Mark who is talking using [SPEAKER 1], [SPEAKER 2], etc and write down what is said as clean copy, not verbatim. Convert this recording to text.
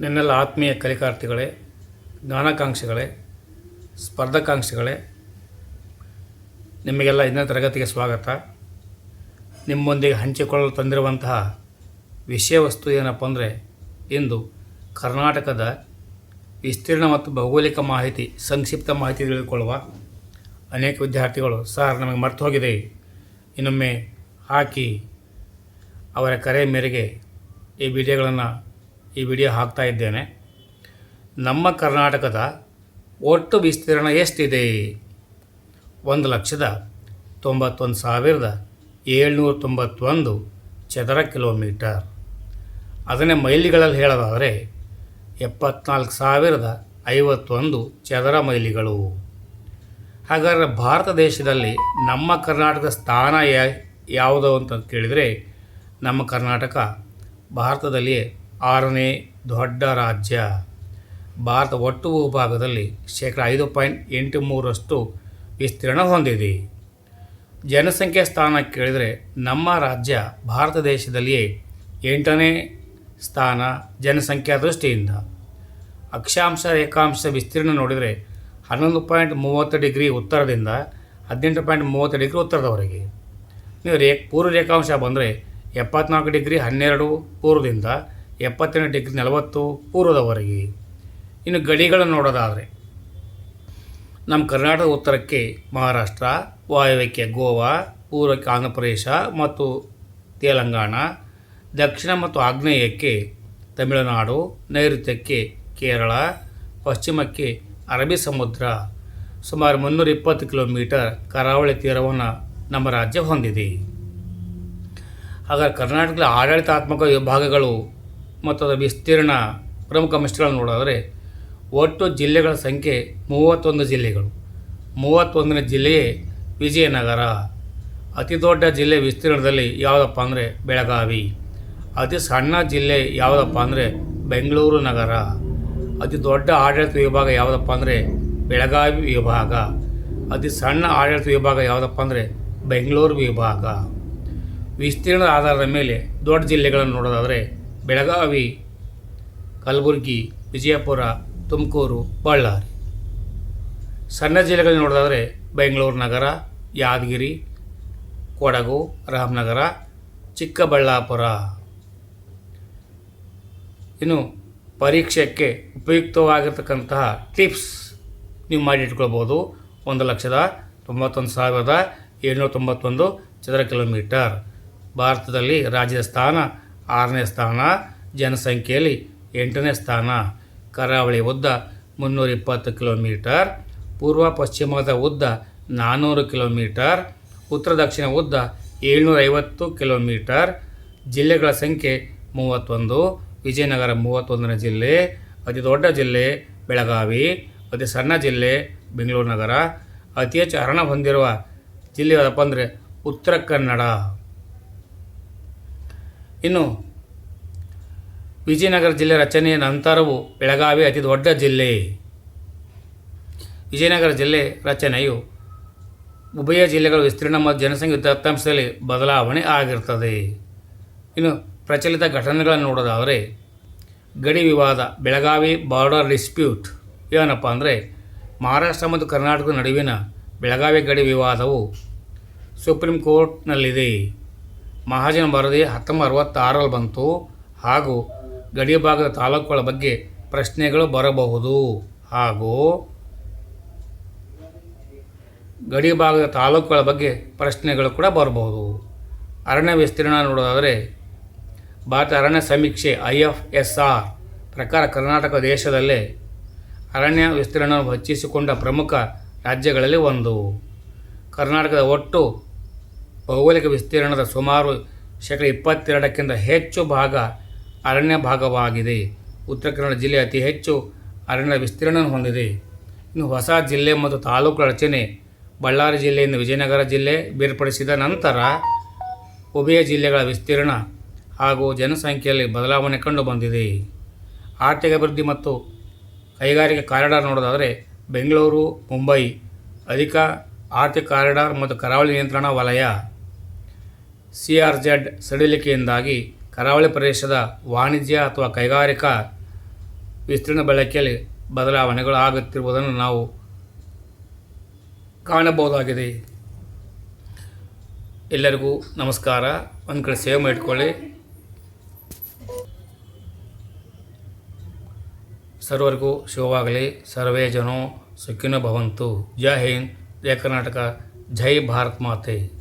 [SPEAKER 1] ನಿನ್ನೆಲ್ಲ ಆತ್ಮೀಯ ಕಲಿಕಾರ್ಥಿಗಳೇ, ಜ್ಞಾನಾಕಾಂಕ್ಷಿಗಳೇ, ಸ್ಪರ್ಧಾಕಾಂಕ್ಷಿಗಳೇ, ನಿಮಗೆಲ್ಲ ಇಂದಿನ ತರಗತಿಗೆ ಸ್ವಾಗತ. ನಿಮ್ಮೊಂದಿಗೆ ಹಂಚಿಕೊಳ್ಳಲು ತಂದಿರುವಂತಹ ವಿಷಯ ವಸ್ತು ಏನಪ್ಪ ಅಂದರೆ, ಇಂದು ಕರ್ನಾಟಕದ ವಿಸ್ತೀರ್ಣ ಮತ್ತು ಭೌಗೋಳಿಕ ಮಾಹಿತಿ, ಸಂಕ್ಷಿಪ್ತ ಮಾಹಿತಿ ತಿಳಿದುಕೊಳ್ಳುವ. ಅನೇಕ ವಿದ್ಯಾರ್ಥಿಗಳು ಸರ್ ನಮಗೆ ಮರ್ತು ಹೋಗಿದೆ, ಇನ್ನೊಮ್ಮೆ ಹಾಕಿ ಅವರ ಕರೆ ಮೇರೆಗೆ ಈ ವಿಡಿಯೋ ಹಾಕ್ತಾ ಇದ್ದೇನೆ. ನಮ್ಮ ಕರ್ನಾಟಕದ ಒಟ್ಟು ವಿಸ್ತೀರ್ಣ ಎಷ್ಟಿದೆ? 1,91,791 ಚದರ ಕಿಲೋಮೀಟರ್. ಅದನ್ನೇ ಮೈಲಿಗಳಲ್ಲಿ ಹೇಳೋದಾದರೆ 74,051 ಚದರ ಮೈಲಿಗಳು. ಹಾಗಾದರೆ ಭಾರತ ದೇಶದಲ್ಲಿ ನಮ್ಮ ಕರ್ನಾಟಕದ ಸ್ಥಾನ ಯಾವುದು ಅಂತ ಕೇಳಿದರೆ, ನಮ್ಮ ಕರ್ನಾಟಕ ಭಾರತದಲ್ಲಿಯೇ 6ನೇ ದೊಡ್ಡ ರಾಜ್ಯ. ಭಾರತ ಒಟ್ಟು ಭೂಭಾಗದಲ್ಲಿ 5.83% ವಿಸ್ತೀರ್ಣ ಹೊಂದಿದೆ. ಜನಸಂಖ್ಯೆ ಸ್ಥಾನ ಕೇಳಿದರೆ, ನಮ್ಮ ರಾಜ್ಯ ಭಾರತ ದೇಶದಲ್ಲಿಯೇ 8ನೇ ಸ್ಥಾನ ಜನಸಂಖ್ಯಾ ದೃಷ್ಟಿಯಿಂದ. ಅಕ್ಷಾಂಶ ರೇಖಾಂಶ ವಿಸ್ತೀರ್ಣ ನೋಡಿದರೆ 11.30 ಡಿಗ್ರಿ ಉತ್ತರದಿಂದ 18.30 ಡಿಗ್ರಿ ಉತ್ತರದವರೆಗೆ. ನೀವು ಪೂರ್ವ ರೇಖಾಂಶ ಬಂದರೆ 74 ಡಿಗ್ರಿ 12 ಪೂರ್ವದಿಂದ 78 ಡಿಗ್ರಿ 40 ಪೂರ್ವದವರೆಗೆ. ಇನ್ನು ಗಡಿಗಳನ್ನು ನೋಡೋದಾದರೆ, ನಮ್ಮ ಕರ್ನಾಟಕದ ಉತ್ತರಕ್ಕೆ ಮಹಾರಾಷ್ಟ್ರ, ವಾಯವ್ಯಕ್ಕೆ ಗೋವಾ, ಪೂರ್ವಕ್ಕೆ ಆಂಧ್ರ ಪ್ರದೇಶ ಮತ್ತು ತೆಲಂಗಾಣ, ದಕ್ಷಿಣ ಮತ್ತು ಆಗ್ನೇಯಕ್ಕೆ ತಮಿಳುನಾಡು, ನೈಋತ್ಯಕ್ಕೆ ಕೇರಳ, ಪಶ್ಚಿಮಕ್ಕೆ ಅರಬ್ಬಿ ಸಮುದ್ರ. ಸುಮಾರು 320 ಕಿಲೋಮೀಟರ್ ಕರಾವಳಿ ತೀರವನ್ನು ನಮ್ಮ ರಾಜ್ಯ ಹೊಂದಿದೆ. ಹಾಗಾಗಿ ಕರ್ನಾಟಕದ ಆಡಳಿತಾತ್ಮಕ ವಿಭಾಗಗಳು ಮತ್ತು ಅದರ ವಿಸ್ತೀರ್ಣ ಪ್ರಮುಖ ಅಂಶಗಳನ್ನು ನೋಡಿದರೆ, ಒಟ್ಟು ಜಿಲ್ಲೆಗಳ ಸಂಖ್ಯೆ 31 ಜಿಲ್ಲೆಗಳು. 31ನೇ ಜಿಲ್ಲೆಯೇ ವಿಜಯನಗರ. ಅತಿ ದೊಡ್ಡ ಜಿಲ್ಲೆ ವಿಸ್ತೀರ್ಣದಲ್ಲಿ ಯಾವುದಪ್ಪ ಅಂದರೆ ಬೆಳಗಾವಿ. ಅತಿ ಸಣ್ಣ ಜಿಲ್ಲೆ ಯಾವುದಪ್ಪ ಅಂದರೆ ಬೆಂಗಳೂರು ನಗರ. ಅತಿ ದೊಡ್ಡ ಆಡಳಿತ ವಿಭಾಗ ಯಾವುದಪ್ಪ ಅಂದರೆ ಬೆಳಗಾವಿ ವಿಭಾಗ. ಅತಿ ಸಣ್ಣ ಆಡಳಿತ ವಿಭಾಗ ಯಾವುದಪ್ಪ ಅಂದರೆ ಬೆಂಗಳೂರು ವಿಭಾಗ. ವಿಸ್ತೀರ್ಣದ ಆಧಾರದ ಮೇಲೆ ದೊಡ್ಡ ಜಿಲ್ಲೆಗಳನ್ನು ನೋಡೋದಾದರೆ ಬೆಳಗಾವಿ, ಕಲಬುರಗಿ, ವಿಜಯಪುರ, ತುಮಕೂರು, ಬಳ್ಳಾರಿ. ಸಣ್ಣ ಜಿಲ್ಲೆಗಳನ್ನು ನೋಡೋದಾದರೆ ಬೆಂಗಳೂರು ನಗರ, ಯಾದಗಿರಿ, ಕೊಡಗು, ರಾಮನಗರ, ಚಿಕ್ಕಬಳ್ಳಾಪುರ. ಇನ್ನು ಪರೀಕ್ಷೆಗೆ ಉಪಯುಕ್ತವಾಗಿರ್ತಕ್ಕಂತಹ ಟಿಪ್ಸ್ ನೀವು ಮಾಡಿಟ್ಕೊಳ್ಬೋದು. 1,91,791 ಚದರ ಕಿಲೋಮೀಟರ್. ಭಾರತದಲ್ಲಿ ರಾಜ್ಯದ ಸ್ಥಾನ 6ನೇ ಸ್ಥಾನ, ಜನಸಂಖ್ಯೆಯಲ್ಲಿ 8ನೇ ಸ್ಥಾನ. ಕರಾವಳಿ ಉದ್ದ 320 ಕಿಲೋಮೀಟರ್, ಪೂರ್ವ ಪಶ್ಚಿಮದ ಉದ್ದ 400 ಕಿಲೋಮೀಟರ್, ಉತ್ತರ ದಕ್ಷಿಣ ಉದ್ದ 750 ಕಿಲೋಮೀಟರ್. ಜಿಲ್ಲೆಗಳ ಸಂಖ್ಯೆ 31. ವಿಜಯನಗರ 31ನೇ ಜಿಲ್ಲೆ. ಅತಿ ದೊಡ್ಡ ಜಿಲ್ಲೆ ಬೆಳಗಾವಿ. ಅತಿ ಸಣ್ಣ ಜಿಲ್ಲೆ ಬೆಂಗಳೂರು ನಗರ. ಅತಿ ಹೆಚ್ಚು ಅರಣ್ಯ ಹೊಂದಿರುವ ಜಿಲ್ಲೆ ಯಾವುದಪ್ಪ ಅಂದರೆ ಉತ್ತರ ಕನ್ನಡ. ಇನ್ನು ವಿಜಯನಗರ ಜಿಲ್ಲೆ ರಚನೆಯ ನಂತರವೂ ಬೆಳಗಾವಿ ಅತಿ ದೊಡ್ಡ ಜಿಲ್ಲೆ. ವಿಜಯನಗರ ಜಿಲ್ಲೆ ರಚನೆಯು ಉಭಯ ಜಿಲ್ಲೆಗಳ ವಿಸ್ತೀರ್ಣ ಮತ್ತು ಜನಸಂಖ್ಯೆ ದತ್ತಾಂಶದಲ್ಲಿ ಬದಲಾವಣೆ ಆಗಿರ್ತದೆ. ಇನ್ನು ಪ್ರಚಲಿತ ಘಟನೆಗಳನ್ನು ನೋಡೋದಾದರೆ, ಗಡಿ ವಿವಾದ, ಬೆಳಗಾವಿ ಬಾರ್ಡರ್ ಡಿಸ್ಪ್ಯೂಟ್ ಏನಪ್ಪ ಅಂದರೆ, ಮಹಾರಾಷ್ಟ್ರ ಮತ್ತು ಕರ್ನಾಟಕದ ನಡುವಿನ ಬೆಳಗಾವಿ ಗಡಿ ವಿವಾದವು ಸುಪ್ರೀಂ ಕೋರ್ಟ್ನಲ್ಲಿದೆ. ಮಹಾಜನ ವರದಿ 1966ರಲ್ಲಿ ಬಂತು. ಹಾಗೂ ಗಡಿ ಭಾಗದ ತಾಲೂಕುಗಳ ಬಗ್ಗೆ ಪ್ರಶ್ನೆಗಳು ಬರಬಹುದು. ಕೂಡ ಬರಬಹುದು. ಅರಣ್ಯ ವಿಸ್ತೀರ್ಣ ನೋಡೋದಾದರೆ, ಭಾರತ ಅರಣ್ಯ ಸಮೀಕ್ಷೆ IFSR ಪ್ರಕಾರ ಕರ್ನಾಟಕ ದೇಶದಲ್ಲೇ ಅರಣ್ಯ ವಿಸ್ತೀರ್ಣವನ್ನು ಹೆಚ್ಚಿಸಿಕೊಂಡ ಪ್ರಮುಖ ರಾಜ್ಯಗಳಲ್ಲಿ ಒಂದು. ಕರ್ನಾಟಕದ ಒಟ್ಟು ಭೌಗೋಳಿಕ ವಿಸ್ತೀರ್ಣದ ಸುಮಾರು 22% ಹೆಚ್ಚು ಭಾಗ ಅರಣ್ಯ ಭಾಗವಾಗಿದೆ. ಉತ್ತರ ಕನ್ನಡ ಜಿಲ್ಲೆ ಅತಿ ಹೆಚ್ಚು ಅರಣ್ಯ ವಿಸ್ತೀರ್ಣ ಹೊಂದಿದೆ. ಇನ್ನು ಹೊಸ ಜಿಲ್ಲೆ ಮತ್ತು ತಾಲೂಕು ರಚನೆ, ಬಳ್ಳಾರಿ ಜಿಲ್ಲೆಯಿಂದ ವಿಜಯನಗರ ಜಿಲ್ಲೆ ಬೇರ್ಪಡಿಸಿದ ನಂತರ ಉಭಯ ಜಿಲ್ಲೆಗಳ ವಿಸ್ತೀರ್ಣ ಹಾಗೂ ಜನಸಂಖ್ಯೆಯಲ್ಲಿ ಬದಲಾವಣೆ ಕಂಡು ಬಂದಿದೆ. ಆರ್ಥಿಕ ಅಭಿವೃದ್ಧಿ ಮತ್ತು ಕೈಗಾರಿಕೆ ಕಾರಿಡಾರ್ ನೋಡೋದಾದರೆ, ಬೆಂಗಳೂರು ಮುಂಬೈ ಅಧಿಕ ಆರ್ಥಿಕ ಕಾರಿಡಾರ್ ಮತ್ತು ಕರಾವಳಿ ನಿಯಂತ್ರಣ ವಲಯ. CRZ ಸಡಿಲಿಕೆಯಿಂದಾಗಿ ಕರಾವಳಿ ಪ್ರದೇಶದ ವಾಣಿಜ್ಯ ಅಥವಾ ಕೈಗಾರಿಕಾ ವಿಸ್ತೀರ್ಣ ಬಳಕೆಯಲ್ಲಿ ಬದಲಾವಣೆಗಳು ಆಗುತ್ತಿರುವುದನ್ನು ನಾವು ಕಾಣಬಹುದಾಗಿದೆ. ಎಲ್ಲರಿಗೂ ನಮಸ್ಕಾರ. ಒಂದು ಕಡೆ ಸೇವ್ ಮಾಡಿಟ್ಕೊಳ್ಳಿ. ಸರ್ವರಿಗೂ ಶುಭವಾಗಲಿ. ಸರ್ವೇ ಜನೋ ಸುಖಿನೋ ಭವಂತು. ಜೈ ಹಿಂದ್, ಜೈ ಕರ್ನಾಟಕ, ಜೈ ಭಾರತ್ ಮಾತೆ.